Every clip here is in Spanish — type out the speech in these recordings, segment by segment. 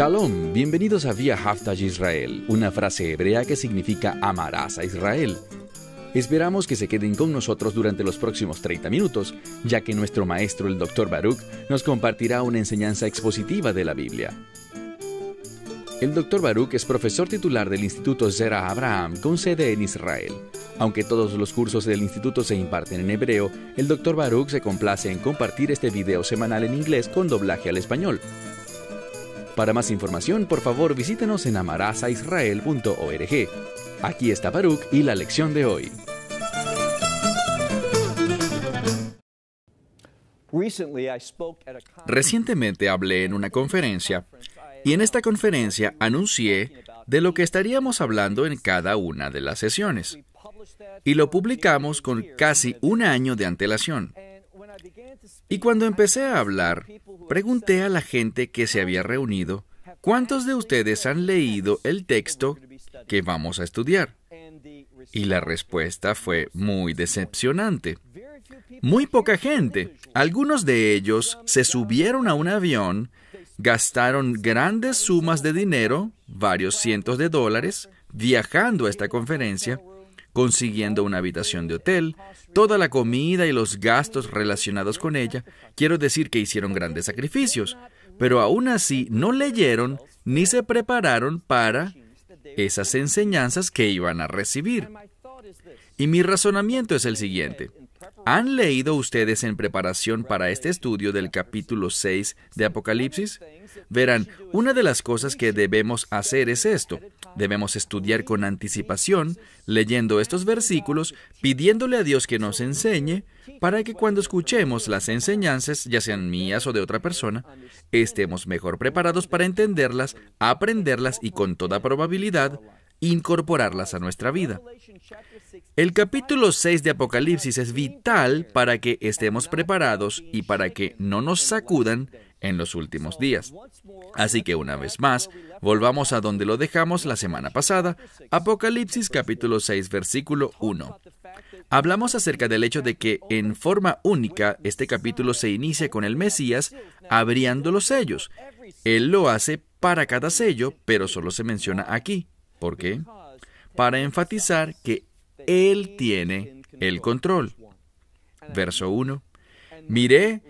Shalom, bienvenidos a Via Haftaj Israel, una frase hebrea que significa amarás a Israel. Esperamos que se queden con nosotros durante los próximos 30 minutos, ya que nuestro maestro, el Dr. Baruch, nos compartirá una enseñanza expositiva de la Biblia. El Dr. Baruch es profesor titular del Instituto Zera Abraham, con sede en Israel. Aunque todos los cursos del instituto se imparten en hebreo, el Dr. Baruch se complace en compartir este video semanal en inglés con doblaje al español. Para más información, por favor, visítenos en amarasaisrael.org. Aquí está Baruch y la lección de hoy. Recientemente hablé en una conferencia, y en esta conferencia anuncié de lo que estaríamos hablando en cada una de las sesiones. Y lo publicamos con casi un año de antelación. Y cuando empecé a hablar, pregunté a la gente que se había reunido, ¿cuántos de ustedes han leído el texto que vamos a estudiar? Y la respuesta fue muy decepcionante. Muy poca gente. Algunos de ellos se subieron a un avión, gastaron grandes sumas de dinero, varios cientos de dólares, viajando a esta conferencia, consiguiendo una habitación de hotel, toda la comida y los gastos relacionados con ella. Quiero decir que hicieron grandes sacrificios, pero aún así no leyeron ni se prepararon para esas enseñanzas que iban a recibir. Y mi razonamiento es el siguiente. ¿Han leído ustedes en preparación para este estudio del capítulo 6 de Apocalipsis? Verán, una de las cosas que debemos hacer es esto. Debemos estudiar con anticipación, leyendo estos versículos, pidiéndole a Dios que nos enseñe, para que cuando escuchemos las enseñanzas, ya sean mías o de otra persona, estemos mejor preparados para entenderlas, aprenderlas y, con toda probabilidad, incorporarlas a nuestra vida. El capítulo 6 de Apocalipsis es vital para que estemos preparados y para que no nos sacudan en los últimos días. Así que una vez más, volvamos a donde lo dejamos la semana pasada, Apocalipsis capítulo 6, versículo 1. Hablamos acerca del hecho de que en forma única este capítulo se inicia con el Mesías abriendo los sellos. Él lo hace para cada sello, pero solo se menciona aquí. ¿Por qué? Para enfatizar que Él tiene el control. Verso 1. Miré,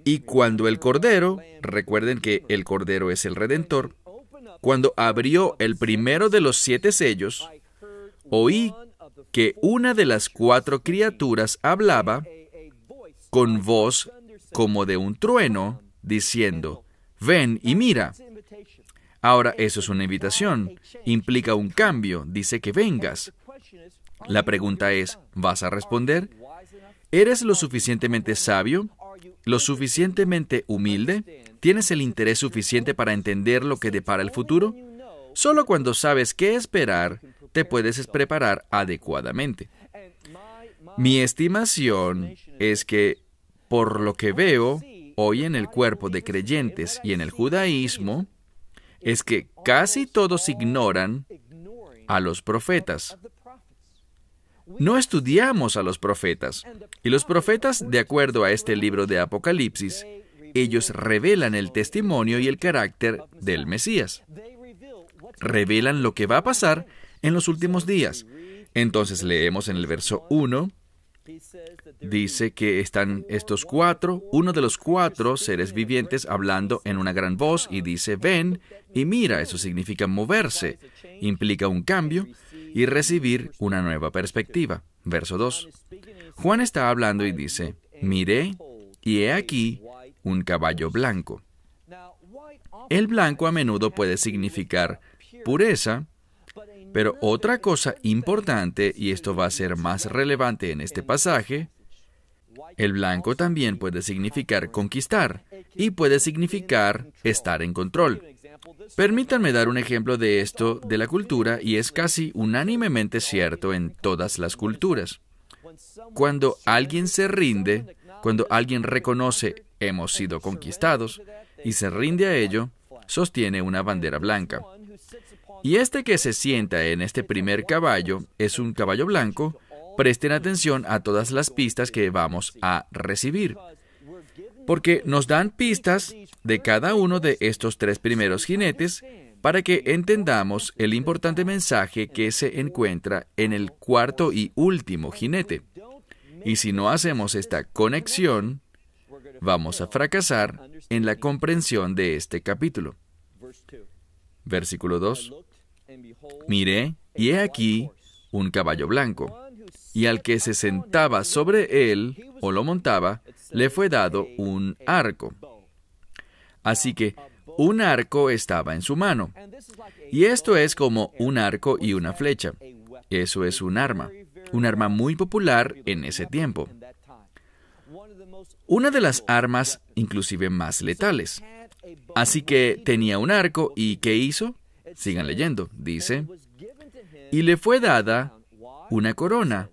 y cuando el Cordero, recuerden que el Cordero es el Redentor, cuando abrió el primero de los 7 sellos, oí que una de las 4 criaturas hablaba con voz como de un trueno, diciendo, «Ven y mira». Ahora, eso es una invitación, implica un cambio, dice que vengas. La pregunta es, ¿vas a responder? ¿Eres lo suficientemente sabio? ¿Lo suficientemente humilde? ¿Tienes el interés suficiente para entender lo que depara el futuro? Solo cuando sabes qué esperar, te puedes preparar adecuadamente. Mi estimación es que, por lo que veo hoy en el cuerpo de creyentes y en el judaísmo, es que casi todos ignoran a los profetas. No estudiamos a los profetas. Y los profetas, de acuerdo a este libro de Apocalipsis, ellos revelan el testimonio y el carácter del Mesías. Revelan lo que va a pasar en los últimos días. Entonces leemos en el verso 1, dice que están estos 4, uno de los 4 seres vivientes hablando en una gran voz y dice, ven y mira. Eso significa moverse, implica un cambio y recibir una nueva perspectiva. Verso 2. Juan está hablando y dice, miré y he aquí un caballo blanco. El blanco a menudo puede significar pureza, pero otra cosa importante, y esto va a ser más relevante en este pasaje, el blanco también puede significar conquistar y puede significar estar en control. Permítanme dar un ejemplo de esto de la cultura, y es casi unánimemente cierto en todas las culturas. Cuando alguien se rinde, cuando alguien reconoce hemos sido conquistados y se rinde a ello, sostiene una bandera blanca. Y este que se sienta en este primer caballo es un caballo blanco. Presten atención a todas las pistas que vamos a recibir. porque nos dan pistas de cada uno de estos tres primeros jinetes para que entendamos el importante mensaje que se encuentra en el cuarto y último jinete. Y si no hacemos esta conexión, vamos a fracasar en la comprensión de este capítulo. Versículo 2. Miré, y he aquí un caballo blanco, y al que se sentaba sobre él, o lo montaba, le fue dado un arco. Así que un arco estaba en su mano. Y esto es como un arco y una flecha. Eso es un arma muy popular en ese tiempo. Una de las armas inclusive más letales. Así que tenía un arco, ¿y qué hizo? Sigan leyendo. Dice, y le fue dada una corona,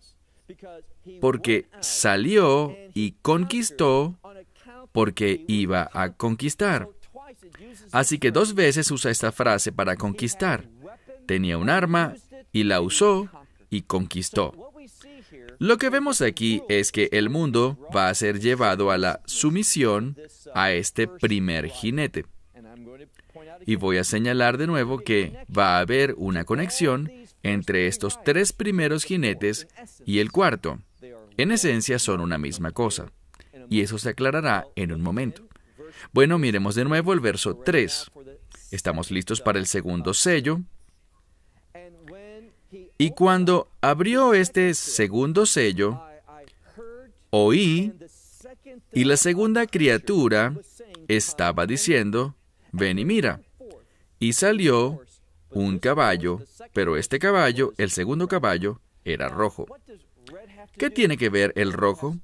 porque salió y conquistó, porque iba a conquistar. Así que 2 veces usa esta frase para conquistar. Tenía un arma y la usó y conquistó. Lo que vemos aquí es que el mundo va a ser llevado a la sumisión a este primer jinete. Y voy a señalar de nuevo que va a haber una conexión entre estos 3 primeros jinetes y el cuarto. En esencia son una misma cosa. Y eso se aclarará en un momento. Bueno, miremos de nuevo el verso 3. Estamos listos para el segundo sello. Y cuando abrió este segundo sello, oí, y la segunda criatura estaba diciendo, ven y mira. Y salió un caballo, pero este caballo, el segundo caballo, era rojo. ¿Qué tiene que ver el rojo?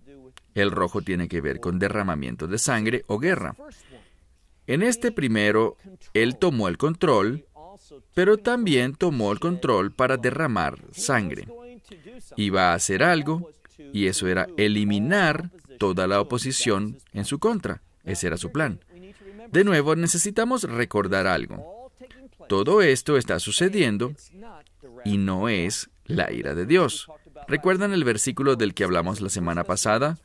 El rojo tiene que ver con derramamiento de sangre o guerra. En este primero, él tomó el control, pero también tomó el control para derramar sangre. Iba a hacer algo, y eso era eliminar toda la oposición en su contra. Ese era su plan. De nuevo, necesitamos recordar algo. Todo esto está sucediendo y no es la ira de Dios. ¿Recuerdan el versículo del que hablamos la semana pasada?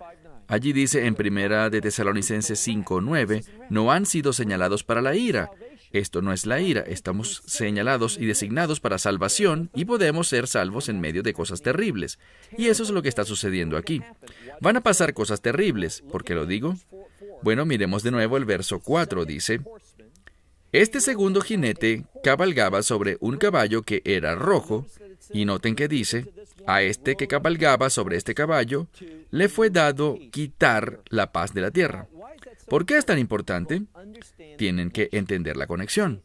Allí dice en 1 de Tesalonicenses 5:9, no han sido señalados para la ira. Esto no es la ira, estamos señalados y designados para salvación y podemos ser salvos en medio de cosas terribles. Y eso es lo que está sucediendo aquí. Van a pasar cosas terribles. ¿Por qué lo digo? Bueno, miremos de nuevo el verso 4, dice, este segundo jinete cabalgaba sobre un caballo que era rojo, y noten que dice, a este que cabalgaba sobre este caballo, le fue dado quitar la paz de la tierra. ¿Por qué es tan importante? Tienen que entender la conexión.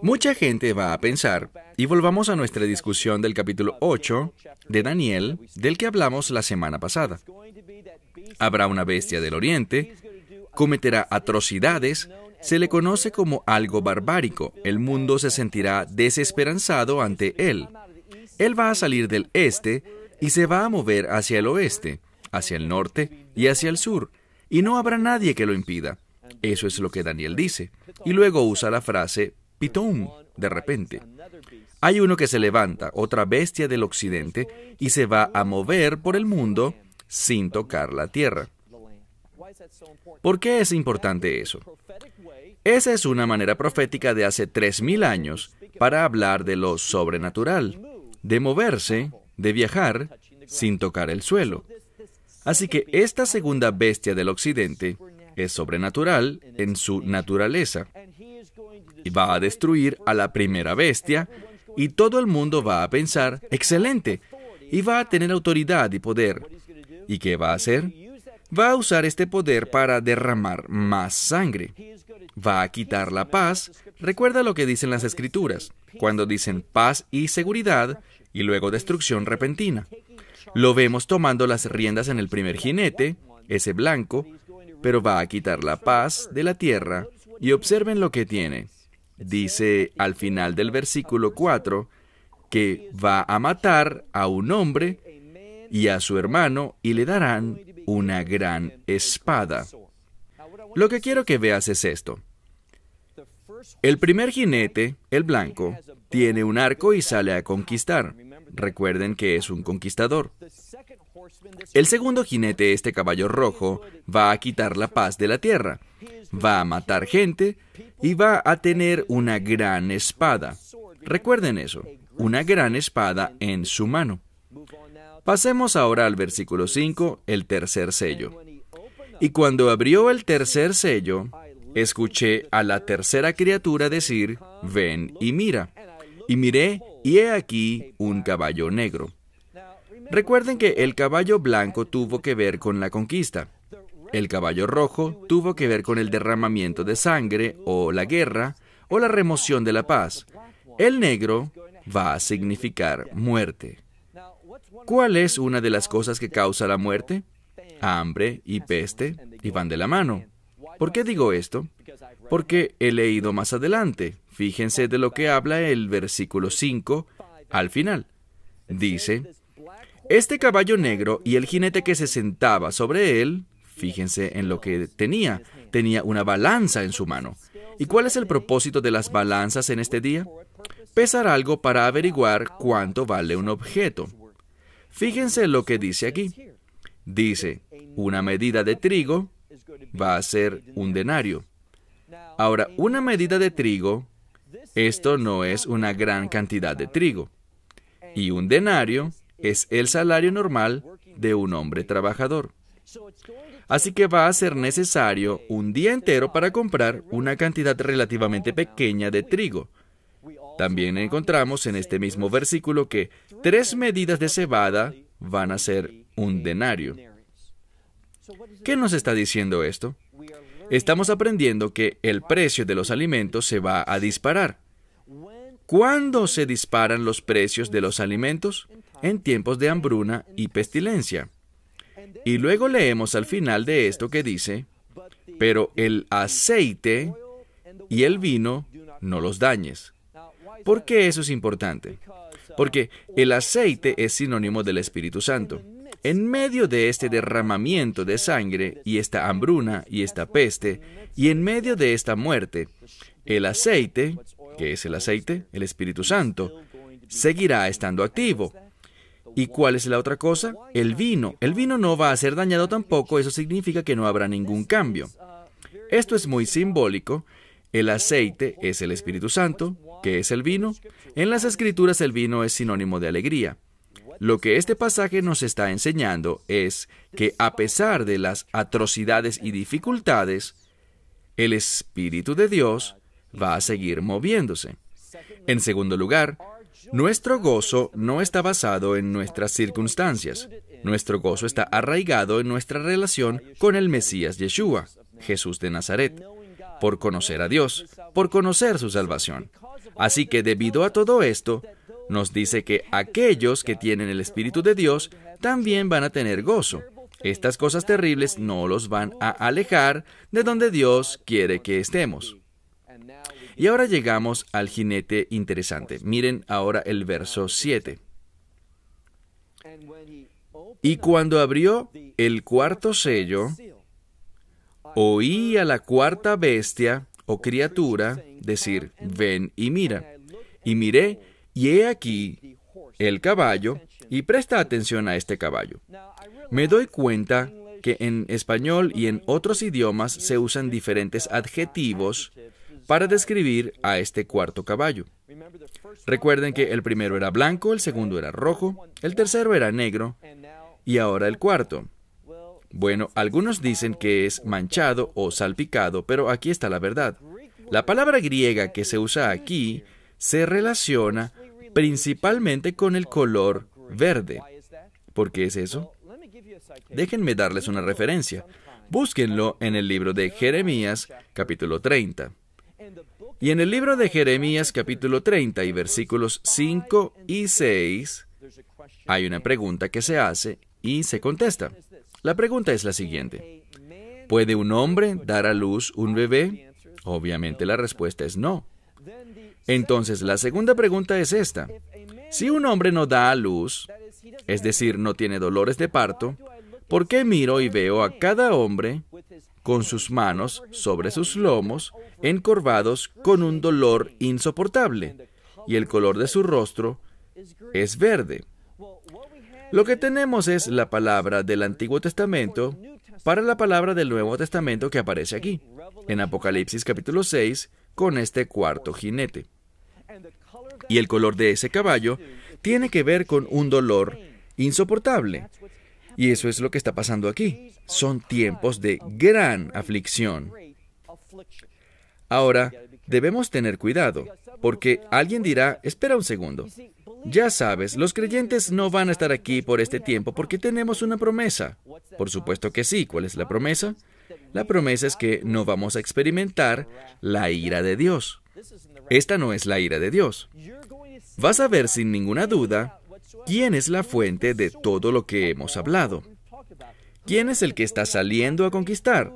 Mucha gente va a pensar, y volvamos a nuestra discusión del capítulo 8 de Daniel, del que hablamos la semana pasada. Habrá una bestia del oriente, cometerá atrocidades, se le conoce como algo barbárico, el mundo se sentirá desesperanzado ante él. Él va a salir del este y se va a mover hacia el oeste, hacia el norte y hacia el sur, y no habrá nadie que lo impida. Eso es lo que Daniel dice. Y luego usa la frase pitón, de repente. Hay uno que se levanta, otra bestia del occidente, y se va a mover por el mundo sin tocar la tierra. ¿Por qué es importante eso? Esa es una manera profética de hace 3000 años para hablar de lo sobrenatural, de moverse, de viajar, sin tocar el suelo. Así que esta segunda bestia del occidente es sobrenatural en su naturaleza. Y va a destruir a la primera bestia, y todo el mundo va a pensar, ¡excelente! Y va a tener autoridad y poder. ¿Y qué va a hacer? Va a usar este poder para derramar más sangre. Va a quitar la paz. Recuerda lo que dicen las Escrituras, cuando dicen paz y seguridad, y luego destrucción repentina. Lo vemos tomando las riendas en el primer jinete, ese blanco, pero va a quitar la paz de la tierra, y observen lo que tiene. Dice al final del versículo 4, que va a matar a un hombre y a su hermano, y le darán una gran espada. Lo que quiero que veas es esto. El primer jinete, el blanco, tiene un arco y sale a conquistar. Recuerden que es un conquistador. El segundo jinete, este caballo rojo, va a quitar la paz de la tierra, va a matar gente y va a tener una gran espada. Recuerden eso, una gran espada en su mano. Pasemos ahora al versículo 5, el tercer sello. Y cuando abrió el tercer sello, escuché a la tercera criatura decir, ven y mira. Y miré, y he aquí un caballo negro. Recuerden que el caballo blanco tuvo que ver con la conquista. El caballo rojo tuvo que ver con el derramamiento de sangre, o la guerra, o la remoción de la paz. El negro va a significar muerte. ¿Cuál es una de las cosas que causa la muerte? Hambre y peste, y van de la mano. ¿Por qué digo esto? Porque he leído más adelante. Fíjense de lo que habla el versículo 5 al final. Dice, este caballo negro y el jinete que se sentaba sobre él, fíjense en lo que tenía una balanza en su mano. ¿Y cuál es el propósito de las balanzas en este día? Pesar algo para averiguar cuánto vale un objeto. Fíjense lo que dice aquí. Dice, una medida de trigo va a ser un denario. Ahora, una medida de trigo, esto no es una gran cantidad de trigo. Y un denario es el salario normal de un hombre trabajador. Así que va a ser necesario un día entero para comprar una cantidad relativamente pequeña de trigo. También encontramos en este mismo versículo que 3 medidas de cebada van a ser un denario. ¿Qué nos está diciendo esto? Estamos aprendiendo que el precio de los alimentos se va a disparar. ¿Cuándo se disparan los precios de los alimentos? En tiempos de hambruna y pestilencia. Y luego leemos al final de esto que dice, pero el aceite y el vino no los dañes. ¿Por qué eso es importante? Porque el aceite es sinónimo del Espíritu Santo. En medio de este derramamiento de sangre y esta hambruna y esta peste, y en medio de esta muerte, el aceite, ¿qué es el aceite? El Espíritu Santo, seguirá estando activo. ¿Y cuál es la otra cosa? El vino. El vino no va a ser dañado tampoco, eso significa que no habrá ningún cambio. Esto es muy simbólico. El aceite es el Espíritu Santo. ¿Qué es el vino? En las Escrituras el vino es sinónimo de alegría. Lo que este pasaje nos está enseñando es que a pesar de las atrocidades y dificultades, el Espíritu de Dios va a seguir moviéndose. En segundo lugar, nuestro gozo no está basado en nuestras circunstancias. Nuestro gozo está arraigado en nuestra relación con el Mesías Yeshua, Jesús de Nazaret, por conocer a Dios, por conocer su salvación. Así que debido a todo esto, nos dice que aquellos que tienen el Espíritu de Dios también van a tener gozo. Estas cosas terribles no los van a alejar de donde Dios quiere que estemos. Y ahora llegamos al jinete interesante. Miren ahora el verso 7. Y cuando abrió el cuarto sello, oí a la cuarta bestia o criatura decir, ven y mira. Y miré, y he aquí el caballo, y presta atención a este caballo. Me doy cuenta que en español y en otros idiomas se usan diferentes adjetivos para describir a este cuarto caballo. Recuerden que el primero era blanco, el segundo era rojo, el tercero era negro, y ahora el cuarto. Bueno, algunos dicen que es manchado o salpicado, pero aquí está la verdad. La palabra griega que se usa aquí se relaciona principalmente con el color verde. ¿Por qué es eso? Déjenme darles una referencia. Búsquenlo en el libro de Jeremías, capítulo 30. Y en el libro de Jeremías, capítulo 30, y versículos 5 y 6, hay una pregunta que se hace y se contesta. La pregunta es la siguiente. ¿Puede un hombre dar a luz un bebé? Obviamente la respuesta es no. Entonces, la segunda pregunta es esta. Si un hombre no da a luz, es decir, no tiene dolores de parto, ¿por qué miro y veo a cada hombre con sus manos sobre sus lomos, encorvados con un dolor insoportable, y el color de su rostro es verde? Lo que tenemos es la palabra del Antiguo Testamento para la palabra del Nuevo Testamento que aparece aquí, en Apocalipsis capítulo 6, con este cuarto jinete. Y el color de ese caballo tiene que ver con un dolor insoportable. Y eso es lo que está pasando aquí. Son tiempos de gran aflicción. Ahora, debemos tener cuidado, porque alguien dirá, espera un segundo. Ya sabes, los creyentes no van a estar aquí por este tiempo porque tenemos una promesa. Por supuesto que sí. ¿Cuál es la promesa? La promesa es que no vamos a experimentar la ira de Dios. Esta no es la ira de Dios. Vas a ver sin ninguna duda quién es la fuente de todo lo que hemos hablado. ¿Quién es el que está saliendo a conquistar?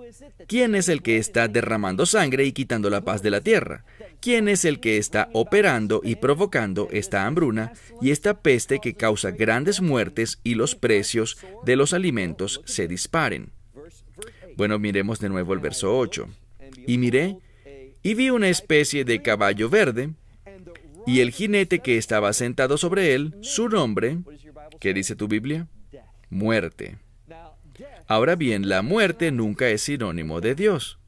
¿Quién es el que está derramando sangre y quitando la paz de la tierra? ¿Quién es el que está operando y provocando esta hambruna y esta peste que causa grandes muertes y los precios de los alimentos se disparen? Bueno, miremos de nuevo el verso 8. Y miré, y vi una especie de caballo verde, y el jinete que estaba sentado sobre él, su nombre, ¿qué dice tu Biblia? Muerte. Ahora bien, la muerte nunca es sinónimo de Dios.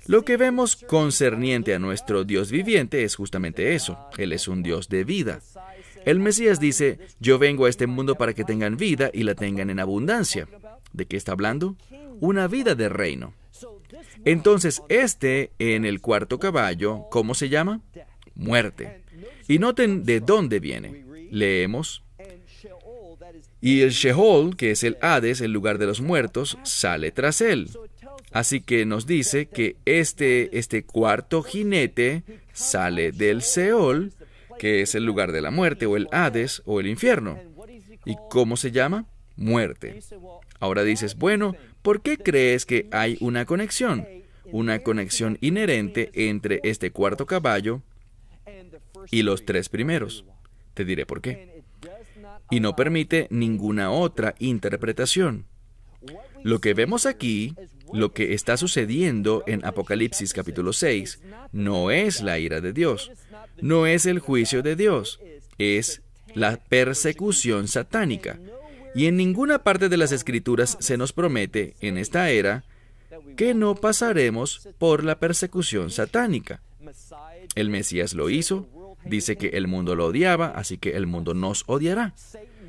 Lo que vemos concerniente a nuestro Dios viviente es justamente eso. Él es un Dios de vida. El Mesías dice, yo vengo a este mundo para que tengan vida y la tengan en abundancia. ¿De qué está hablando? Una vida de reino. Entonces, en el cuarto caballo, ¿cómo se llama? Muerte. Y noten de dónde viene. Leemos. Y el Sheol, que es el Hades, el lugar de los muertos, sale tras él. Así que nos dice que este cuarto jinete sale del Seol, que es el lugar de la muerte, o el Hades, o el infierno. ¿Y cómo se llama? Muerte. Ahora dices, bueno, ¿por qué crees que hay una conexión? Una conexión inherente entre este cuarto caballo y los tres primeros. Te diré por qué. Y no permite ninguna otra interpretación. Lo que vemos aquí, lo que está sucediendo en Apocalipsis capítulo 6, no es la ira de Dios, no es el juicio de Dios, es la persecución satánica. Y en ninguna parte de las Escrituras se nos promete, en esta era, que no pasaremos por la persecución satánica. El Mesías lo hizo, dice que el mundo lo odiaba, así que el mundo nos odiará.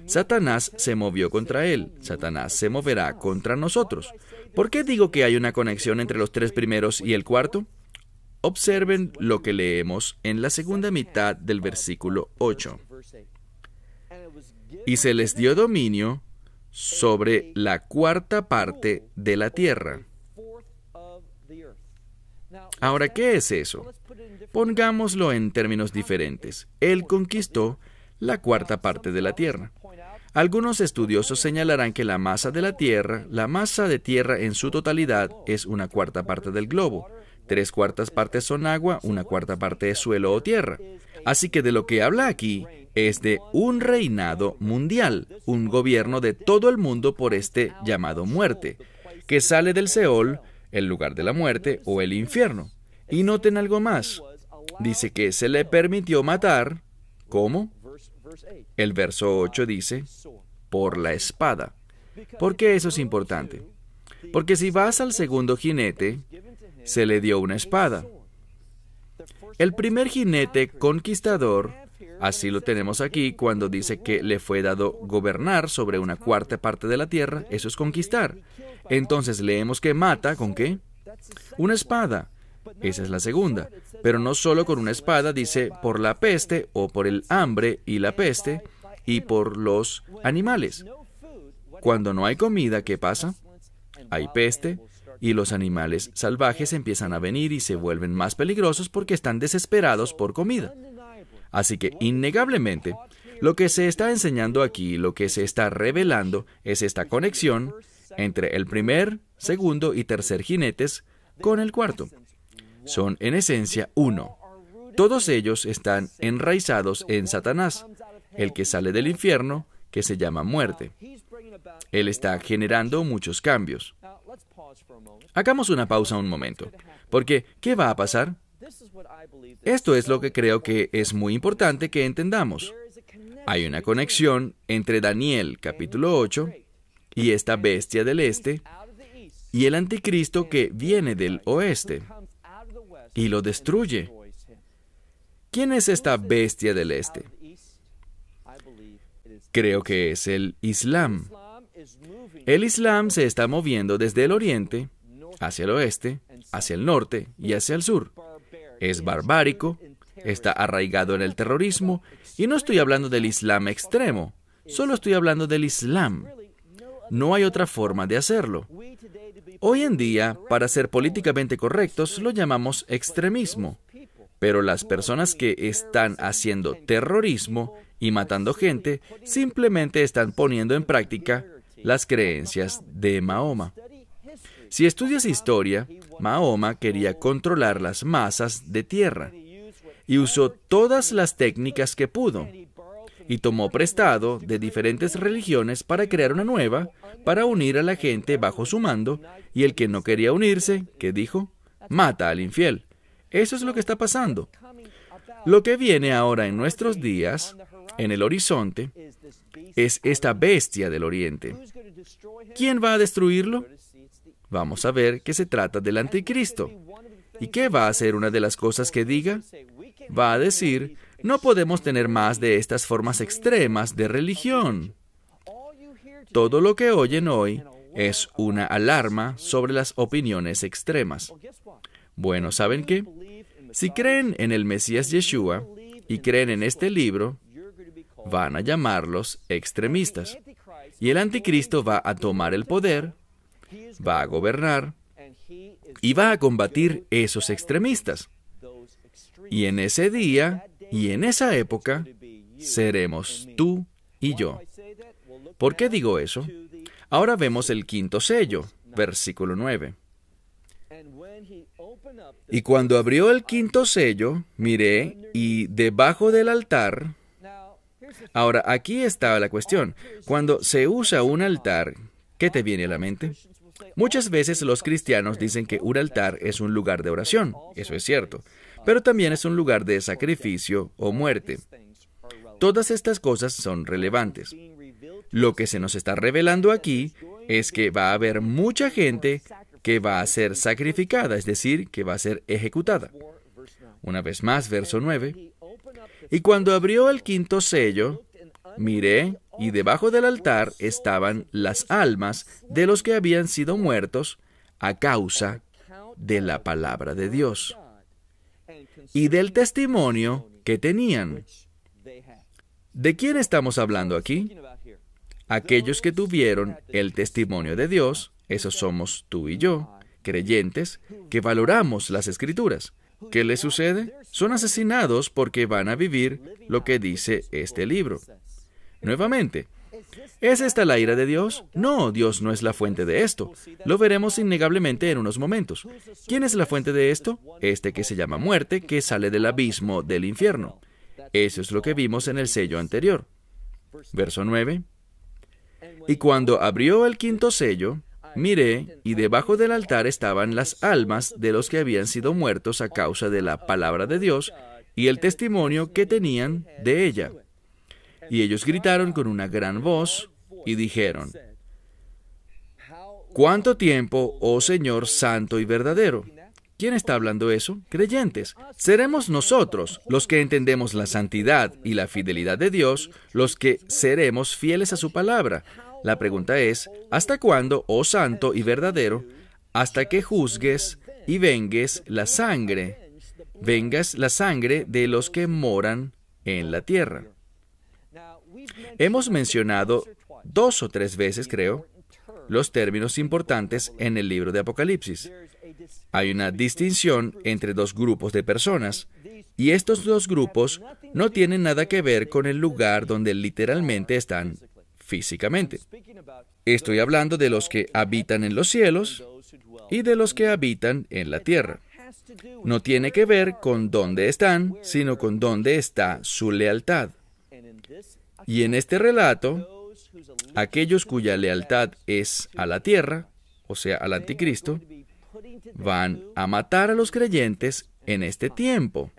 Satanás se movió contra él, Satanás se moverá contra nosotros. ¿Por qué digo que hay una conexión entre los tres primeros y el cuarto? Observen lo que leemos en la segunda mitad del versículo 8. Y se les dio dominio sobre la cuarta parte de la tierra. Ahora, ¿qué es eso? Pongámoslo en términos diferentes. Él conquistó la cuarta parte de la tierra. Algunos estudiosos señalarán que la masa de tierra en su totalidad es una cuarta parte del globo. 3/4 partes son agua, 1/4 parte es suelo o tierra. Así que de lo que habla aquí es de un reinado mundial, un gobierno de todo el mundo por este llamado muerte, que sale del Seol, el lugar de la muerte, o el infierno. Y noten algo más. Dice que se le permitió matar, ¿cómo? El verso 8 dice, por la espada. ¿Por qué eso es importante? Porque si vas al segundo jinete, se le dio una espada. El primer jinete conquistador, así lo tenemos aquí cuando dice que le fue dado gobernar sobre una cuarta parte de la tierra, eso es conquistar. Entonces leemos que mata, ¿con qué? Una espada. Esa es la segunda. Pero no solo con una espada, dice por la peste o por el hambre y la peste y por los animales. Cuando no hay comida, ¿qué pasa? Hay peste y los animales salvajes empiezan a venir y se vuelven más peligrosos porque están desesperados por comida. Así que, innegablemente, lo que se está enseñando aquí, lo que se está revelando, es esta conexión entre el primer, segundo y tercer jinetes con el cuarto. Son, en esencia, uno. Todos ellos están enraizados en Satanás, el que sale del infierno, que se llama muerte. Él está generando muchos cambios. Hagamos una pausa un momento, porque ¿qué va a pasar? Esto es lo que creo que es muy importante que entendamos. Hay una conexión entre Daniel capítulo 8 y esta bestia del este y el anticristo que viene del oeste y lo destruye. ¿Quién es esta bestia del este? Creo que es el Islam. El Islam se está moviendo desde el oriente hacia el oeste, hacia el norte y hacia el sur. Es barbárico, está arraigado en el terrorismo, y no estoy hablando del Islam extremo, solo estoy hablando del Islam. No hay otra forma de hacerlo. Hoy en día, para ser políticamente correctos, lo llamamos extremismo. Pero las personas que están haciendo terrorismo y matando gente simplemente están poniendo en práctica las creencias de Mahoma. Si estudias historia, Mahoma quería controlar las masas de tierra y usó todas las técnicas que pudo y tomó prestado de diferentes religiones para crear una nueva, para unir a la gente bajo su mando, y el que no quería unirse, ¿qué dijo? Mata al infiel. Eso es lo que está pasando. Lo que viene ahora en nuestros días, en el horizonte, es esta bestia del oriente. ¿Quién va a destruirlo? Vamos a ver que se trata del anticristo. ¿Y qué va a hacer una de las cosas que diga? Va a decir, no podemos tener más de estas formas extremas de religión. Todo lo que oyen hoy es una alarma sobre las opiniones extremas. Bueno, ¿saben qué? Si creen en el Mesías Yeshua y creen en este libro, van a llamarlos extremistas. Y el anticristo va a tomar el poder, va a gobernar y va a combatir esos extremistas. Y en ese día y en esa época seremos tú y yo. ¿Por qué digo eso? Ahora vemos el quinto sello, versículo 9. Y cuando abrió el quinto sello, miré, y debajo del altar... Ahora, aquí está la cuestión. Cuando se usa un altar, ¿qué te viene a la mente? Muchas veces los cristianos dicen que un altar es un lugar de oración. Eso es cierto. Pero también es un lugar de sacrificio o muerte. Todas estas cosas son relevantes. Lo que se nos está revelando aquí es que va a haber mucha gente que va a ser sacrificada, es decir, que va a ser ejecutada. Una vez más, verso 9. Y cuando abrió el quinto sello, miré, y debajo del altar estaban las almas de los que habían sido muertos a causa de la palabra de Dios y del testimonio que tenían. ¿De quién estamos hablando aquí? Aquellos que tuvieron el testimonio de Dios, esos somos tú y yo, creyentes, que valoramos las Escrituras. ¿Qué les sucede? Son asesinados porque van a vivir lo que dice este libro. Nuevamente, ¿es esta la ira de Dios? No, Dios no es la fuente de esto. Lo veremos innegablemente en unos momentos. ¿Quién es la fuente de esto? Este que se llama muerte, que sale del abismo del infierno. Eso es lo que vimos en el sello anterior. Verso 9. Y cuando abrió el quinto sello, miré, y debajo del altar estaban las almas de los que habían sido muertos a causa de la palabra de Dios y el testimonio que tenían de ella. Y ellos gritaron con una gran voz y dijeron, ¿cuánto tiempo, oh Señor santo y verdadero? ¿Quién está hablando eso? Creyentes. Seremos nosotros, los que entendemos la santidad y la fidelidad de Dios, los que seremos fieles a su palabra. La pregunta es, ¿hasta cuándo, oh santo y verdadero, hasta que juzgues y vengues la sangre de los que moran en la tierra? Hemos mencionado 2 o 3 veces, creo, los términos importantes en el libro de Apocalipsis. Hay una distinción entre 2 grupos de personas, y estos 2 grupos no tienen nada que ver con el lugar donde literalmente están físicamente. Estoy hablando de los que habitan en los cielos y de los que habitan en la tierra. No tiene que ver con dónde están, sino con dónde está su lealtad. Y en este relato, aquellos cuya lealtad es a la tierra, o sea, al anticristo, van a matar a los creyentes en este tiempo.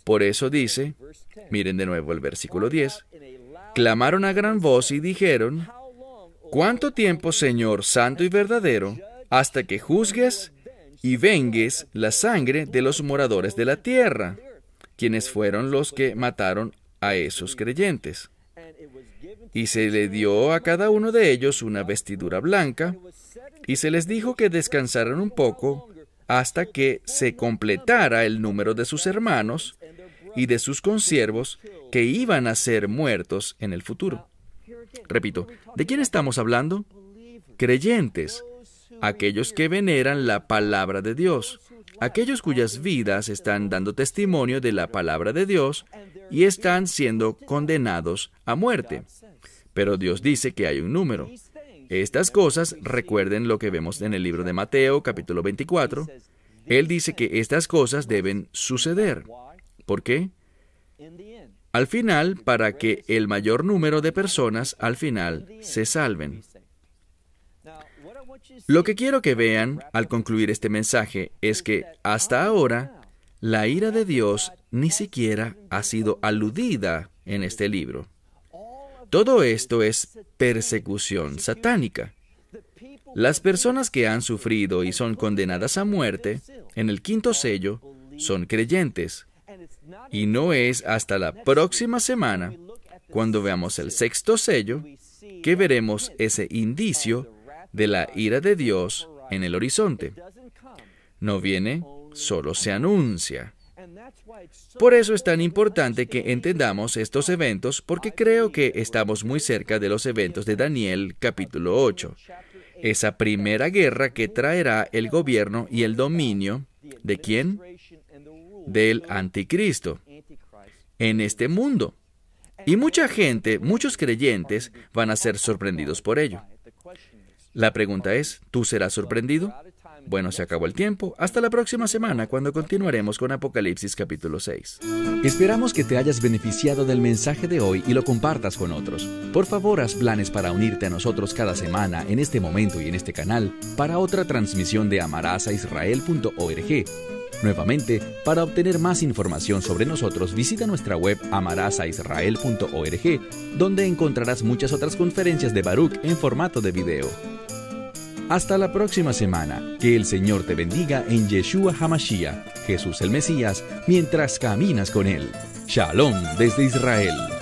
Por eso dice, miren de nuevo el versículo 10, clamaron a gran voz y dijeron, ¿cuánto tiempo, Señor santo y verdadero, hasta que juzgues y vengues la sangre de los moradores de la tierra, quienes fueron los que mataron a esos creyentes? Y se le dio a cada uno de ellos una vestidura blanca, y se les dijo que descansaran un poco hasta que se completara el número de sus hermanos y de sus consiervos que iban a ser muertos en el futuro. Repito, ¿de quién estamos hablando? Creyentes, aquellos que veneran la palabra de Dios, aquellos cuyas vidas están dando testimonio de la palabra de Dios y están siendo condenados a muerte. Pero Dios dice que hay un número. Estas cosas, recuerden lo que vemos en el libro de Mateo, capítulo 24. Él dice que estas cosas deben suceder. ¿Por qué? Al final, para que el mayor número de personas al final se salven. Lo que quiero que vean al concluir este mensaje es que hasta ahora la ira de Dios ni siquiera ha sido aludida en este libro. Todo esto es persecución satánica. Las personas que han sufrido y son condenadas a muerte en el quinto sello son creyentes. Y no es hasta la próxima semana, cuando veamos el sexto sello, que veremos ese indicio de la ira de Dios en el horizonte. No viene, solo se anuncia. Por eso es tan importante que entendamos estos eventos, porque creo que estamos muy cerca de los eventos de Daniel capítulo 8. Esa primera guerra que traerá el gobierno y el dominio, ¿de quién? Del anticristo, en este mundo. Y mucha gente, muchos creyentes, van a ser sorprendidos por ello. La pregunta es, ¿tú serás sorprendido? Bueno, se acabó el tiempo. Hasta la próxima semana, cuando continuaremos con Apocalipsis capítulo 6. Esperamos que te hayas beneficiado del mensaje de hoy y lo compartas con otros. Por favor, haz planes para unirte a nosotros cada semana en este momento y en este canal para otra transmisión de amarazaisrael.org. Nuevamente, para obtener más información sobre nosotros, visita nuestra web amarazaisrael.org, donde encontrarás muchas otras conferencias de Baruch en formato de video. Hasta la próxima semana. Que el Señor te bendiga en Yeshua HaMashiach, Jesús el Mesías, mientras caminas con Él. Shalom desde Israel.